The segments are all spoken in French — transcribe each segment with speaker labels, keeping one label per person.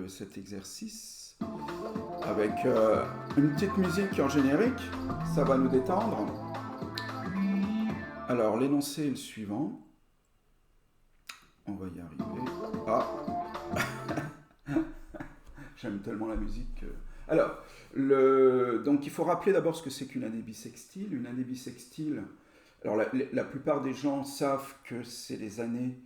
Speaker 1: cet exercice avec une petite musique en générique. Ça va nous détendre. Alors, l'énoncé est le suivant. On va y arriver. Ah, j'aime tellement la musique. Alors, donc il faut rappeler d'abord ce que c'est qu'une année bissextile. Une année bissextile, alors la plupart des gens savent que c'est les années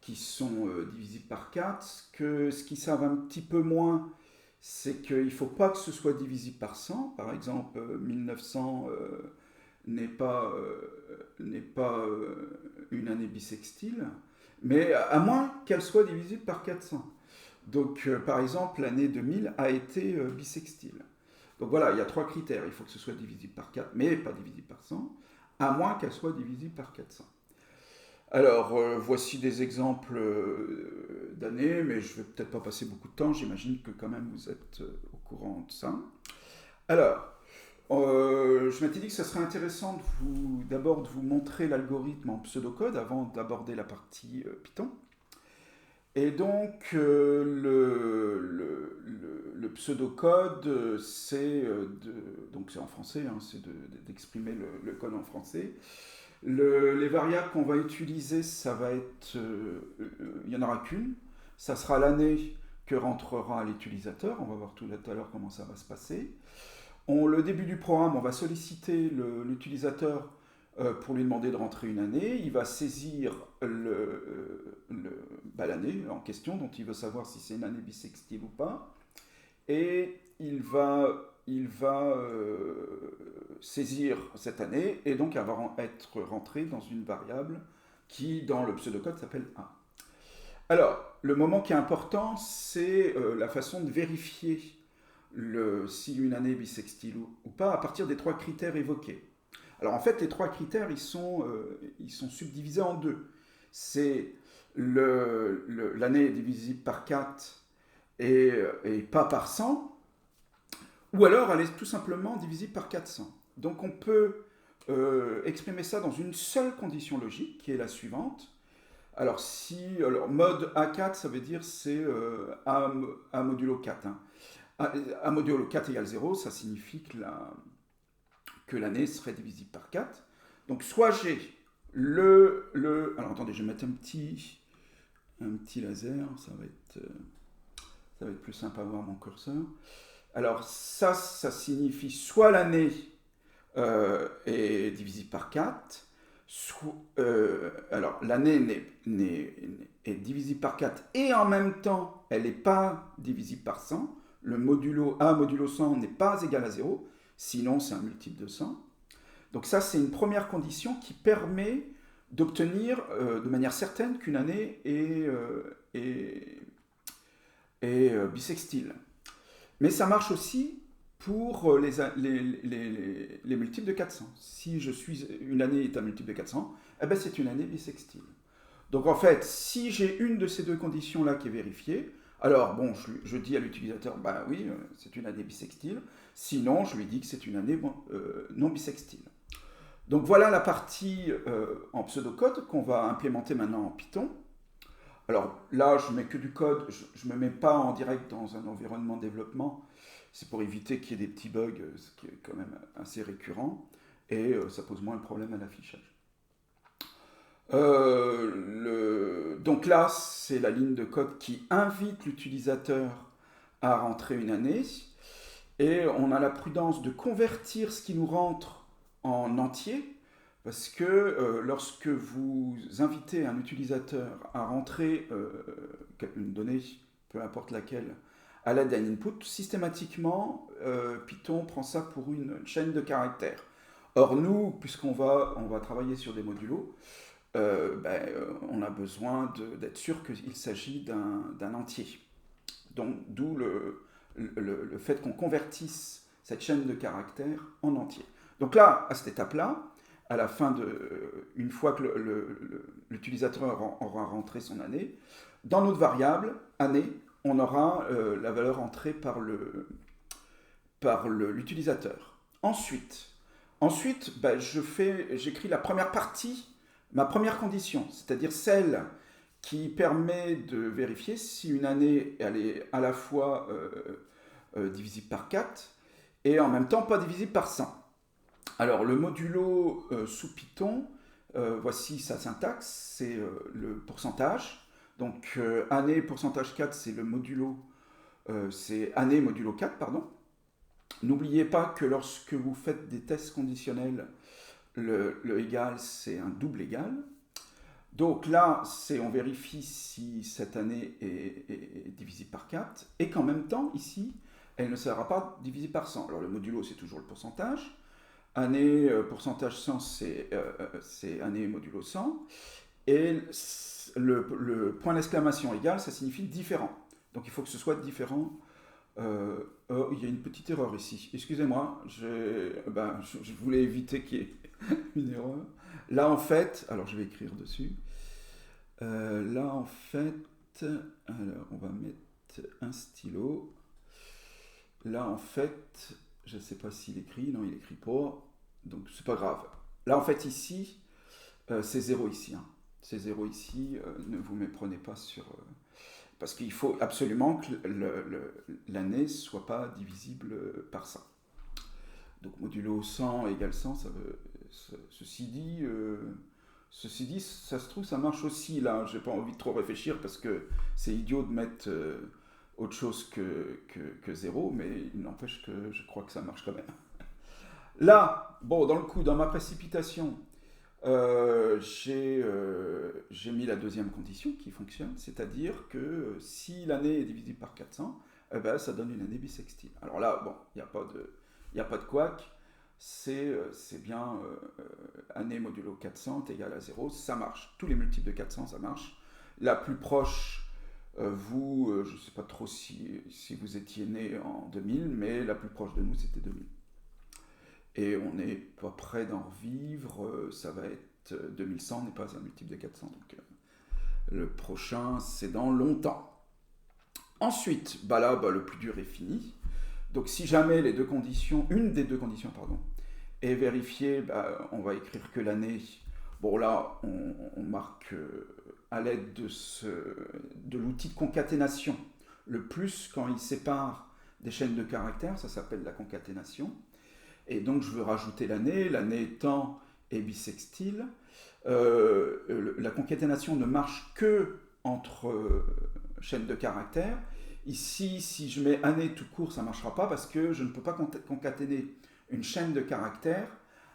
Speaker 1: qui sont divisibles par 4. Ce qu'ils savent un petit peu moins, c'est qu'il ne faut pas que ce soit divisible par 100. Par exemple, 1900 n'est pas une année bissextile, mais à moins qu'elle soit divisible par 400. Donc, par exemple, l'année 2000 a été bissextile. Donc voilà, il y a 3 critères. Il faut que ce soit divisible par 4, mais pas divisible par 100, à moins qu'elle soit divisible par 400. Alors, voici des exemples d'années, mais je ne vais peut-être pas passer beaucoup de temps. J'imagine que quand même vous êtes au courant de ça. Alors, je m'étais dit que ce serait intéressant d'abord de vous montrer l'algorithme en pseudocode avant d'aborder la partie Python. Et donc, le pseudocode, donc c'est en français, hein, c'est d'exprimer le code en français. Les variables qu'on va utiliser, ça va être, il n'y en aura qu'une. Ça sera l'année que rentrera l'utilisateur. On va voir tout à l'heure comment ça va se passer. Le début du programme, on va solliciter l'utilisateur pour lui demander de rentrer une année. Il va saisir l'année en question, dont il veut savoir si c'est une année bissextile ou pas. Et il va saisir cette année, et donc elle va être rentrée dans une variable qui, dans le pseudocode, s'appelle A. Alors, le moment qui est important, c'est la façon de vérifier si une année est bissextile ou pas à partir des 3 critères évoqués. Alors en fait, les 3 critères, ils sont subdivisés en 2. C'est l'année est divisible par 4 et pas par 100, ou alors elle est tout simplement divisible par 400. Donc on peut exprimer ça dans une seule condition logique, qui est la suivante. Alors, mode A4, ça veut dire c'est A modulo 4. Hein. A modulo 4 égale 0, ça signifie que l'année serait divisible par 4. Donc, soit j'ai alors, attendez, je vais mettre un petit laser, ça va être plus simple à voir mon curseur. Alors, ça signifie soit l'année est divisible par 4, alors l'année est divisible par 4 et en même temps elle n'est pas divisible par 100. Le modulo A modulo 100 n'est pas égal à 0, sinon c'est un multiple de 100. Donc ça, c'est une première condition qui permet d'obtenir de manière certaine qu'une année est bissextile. Mais ça marche aussi pour les multiples de 400. Si une année est un multiple de 400, eh ben c'est une année bissextile. Donc en fait, si j'ai une de ces 2 conditions-là qui est vérifiée, alors bon, je dis à l'utilisateur, bah oui, c'est une année bissextile. Sinon, je lui dis que c'est une année non bissextile. Donc voilà la partie en pseudocode qu'on va implémenter maintenant en Python. Alors là, je mets que du code, je ne me mets pas en direct dans un environnement de développement. C'est pour éviter qu'il y ait des petits bugs, ce qui est quand même assez récurrent, et ça pose moins de problème à l'affichage. Donc là, c'est la ligne de code qui invite l'utilisateur à rentrer une année, et on a la prudence de convertir ce qui nous rentre en entier, parce que lorsque vous invitez un utilisateur à rentrer une donnée, peu importe laquelle, à l'aide d'un input, systématiquement, Python prend ça pour une chaîne de caractères. Or, nous, puisqu'on va travailler sur des modulos, on a besoin d'être sûr qu'il s'agit d'un entier. Donc, d'où le fait qu'on convertisse cette chaîne de caractères en entier. Donc là, à cette étape-là, à la fin une fois que l'utilisateur aura rentré son année, dans notre variable année, on aura la valeur entrée par l'utilisateur. Ensuite j'écris la première partie, ma première condition, c'est-à-dire celle qui permet de vérifier si une année elle est à la fois divisible par 4 et en même temps pas divisible par 100. Alors le modulo sous Python, voici sa syntaxe, c'est le pourcentage. Donc année pourcentage 4, c'est le modulo, c'est année modulo 4, pardon. N'oubliez pas que lorsque vous faites des tests conditionnels, le égal, c'est un double égal. Donc là, on vérifie si cette année est divisible par 4 et qu'en même temps, ici, elle ne sera pas divisée par 100. Alors le modulo, c'est toujours le pourcentage. Année, pourcentage 100, c'est année modulo 100. Et le point d'exclamation égal, ça signifie différent. Donc il faut que ce soit différent. Oh, il y a une petite erreur ici. Excusez-moi, je voulais éviter qu'il y ait une erreur. Là, en fait, alors je vais écrire dessus. Là, en fait, alors on va mettre un stylo. Là, en fait, je ne sais pas s'il écrit. Non, il écrit pas. Donc, c'est pas grave. Là, en fait, ici, c'est 0 ici. Hein. C'est 0 ici. Ne vous méprenez pas sur... parce qu'il faut absolument que l'année ne soit pas divisible par 100. Donc, modulo 100 égale 100, ça veut... Ceci dit, ça se trouve, ça marche aussi là. J'ai pas envie de trop réfléchir parce que c'est idiot de mettre autre chose que 0, mais il n'empêche que je crois que ça marche quand même. Là, bon, dans ma précipitation, j'ai mis la deuxième condition qui fonctionne, c'est-à-dire que si l'année est divisible par 400, eh ben, ça donne une année bissextile. Alors là, bon, il n'y a pas de couac. C'est bien année modulo 400 est égal à 0, ça marche. Tous les multiples de 400, ça marche. La plus proche, je ne sais pas trop si vous étiez né en 2000, mais la plus proche de nous, c'était 2000. Et on n'est pas près d'en revivre, ça va être 2100 n'est pas un multiple de 400, donc le prochain, c'est dans longtemps. Ensuite, le plus dur est fini. Donc si jamais une des deux conditions, est vérifiée, on va écrire que l'année. Bon là, on marque à l'aide de l'outil de concaténation. Le plus, quand il sépare des chaînes de caractères, ça s'appelle la concaténation. Et donc je veux rajouter l'année étant est bissextile. La concaténation ne marche que entre chaînes de caractères. Ici, si je mets année tout court, ça ne marchera pas parce que je ne peux pas concaténer une chaîne de caractères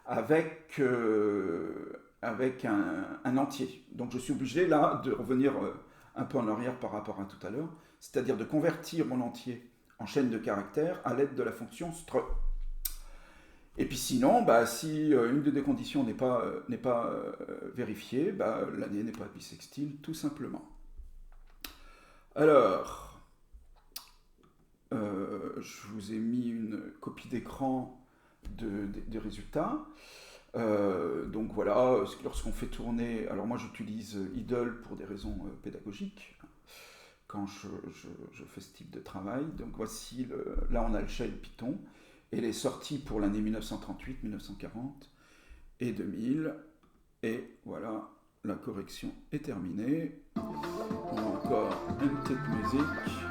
Speaker 1: avec un entier. Donc je suis obligé là de revenir un peu en arrière par rapport à tout à l'heure, c'est-à-dire de convertir mon entier en chaîne de caractères à l'aide de la fonction str. Et puis sinon, si une des deux conditions n'est pas vérifiée, l'année n'est pas bissextile, tout simplement. Alors, je vous ai mis une copie d'écran des résultats. Donc voilà, lorsqu'on fait tourner, alors moi j'utilise idle pour des raisons pédagogiques quand je fais ce type de travail. Donc voici, là on a le shell Python et les sorties pour l'année 1938, 1940 et 2000. Et voilà, la correction est terminée. On a encore une petite musique.